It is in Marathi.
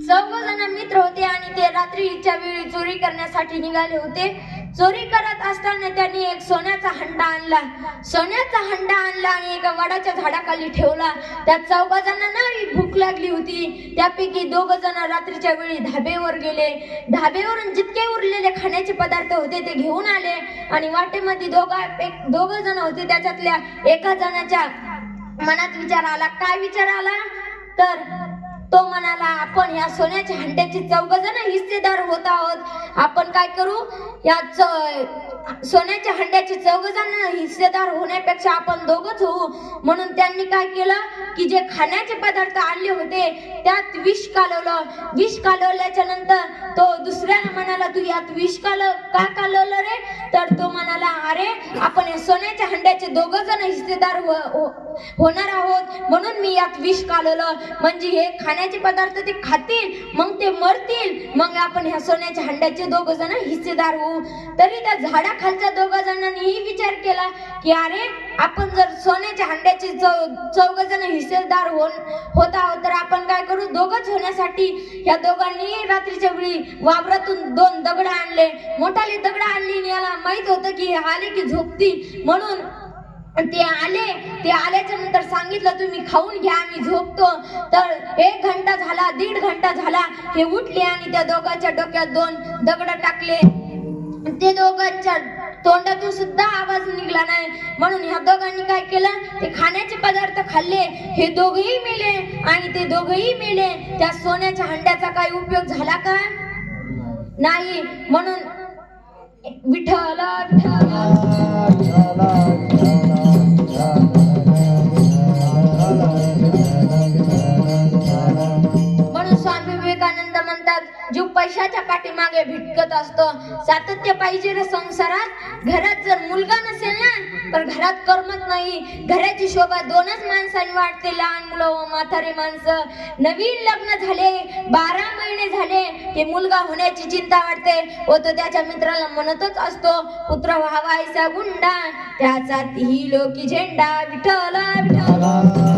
चौघजण मित्र होते आणि ते रात्रीच्या वेळी चोरी करण्यासाठी निघाले होते. चोरी करत असताना त्यांनी एक सोन्याचा हंडा आणला. सोन्याचा हंडा आणला आणि एका वडाच्या झाडाखाली ठेवला. त्या चौघजणांना भूक लागली होती. त्यापैकी दोघ जण रात्रीच्या वेळी धाब्यावर गेले. धाब्यावरून जितके उरलेले खाण्याचे पदार्थ होते ते घेऊन आले आणि वाटेमध्ये दोघ जण होते. त्याच्यातल्या एका जणाच्या मनात विचार आला. काय विचार आला तर तो म्हणाला, आपण या सोन्याच्या हंड्याचे चौघजण हिस्सेदार होत आहोत. आपण काय करू, या सोन्याच्या हंड्याचे चौघजण हिस्सेदार होण्यापेक्षा आपण दोघच होऊ. म्हणून त्यांनी काय केलं की जे खाण्याचे पदार्थ आणले होते त्यात विष कालवलं. विष कालवल्याच्या नंतर तो दुसऱ्याला म्हणाला, तू यात विष का कालवलं रे? तर तो म्हणाला, अरे आपण या सोन्याच्या हंड्याचे दोघजण हिस्सेदार होणार आहोत म्हणून मी यात विष कालवलं. म्हणजे हे खाण्याचे पदार्थ ते खातील मग ते मरतील, मग आपण ह्या सोन्याच्या हंड्याचे दोघ जण हिस्सेदार होऊ. तरी त्या झाडाखालच्या दोघ जणांनीही विचार केला की अरे आपण जर सोन्याच्या हंड्याचे चौघ जण हिस्सेदार होत आहोत तर आपण काय करू, दोघच होण्यासाठी ह्या दोघांनी रात्रीच्या वेळी वावरातून 2 दगड आणले. मोठाले दगड आणली. याला माहित होतं की आले की झोपतील म्हणून ते आल्याच्या नंतर सांगितलं, तुम्ही खाऊन घ्या, आम्ही झोपतो. तर 1 घंटा झाला, 1.5 घंटा झाला, हे उठले आणि त्या दोघांच्या डोक्यात 2 दगड टाकले. ते दोघांच्या तोंडातून सुद्धा आवाज निघला नाही. म्हणून ह्या दोघांनी काय केलं, ते खाण्याचे पदार्थ खाल्ले. हे दोघेही मेले आणि ते दोघेही मेले. त्या सोन्याच्या हंड्याचा काही उपयोग झाला का? नाही. म्हणून विठ्ठल म्हणून स्वामी विवेकानंद म्हणतात, जो पैशाच्या पाठीमागे भिटकत असतो. सातत्य पाहिजे रे संसारात. घरात जर मुलगा नसेल ना तर घरात करमत नाही. घराची शोभा 2च माणसांनी वाटते, लहान मुलं व म्हातारे माणसं. नवीन लग्न झाले, 12 महिने झाले की मुलगा होण्याची चिंता वाटते व तो त्याच्या मित्राला म्हणतच असतो, पुत्र व्हावायचा गुंडा त्याचा ही लोकी झेंडा. विठ्ठल विठ्ठल.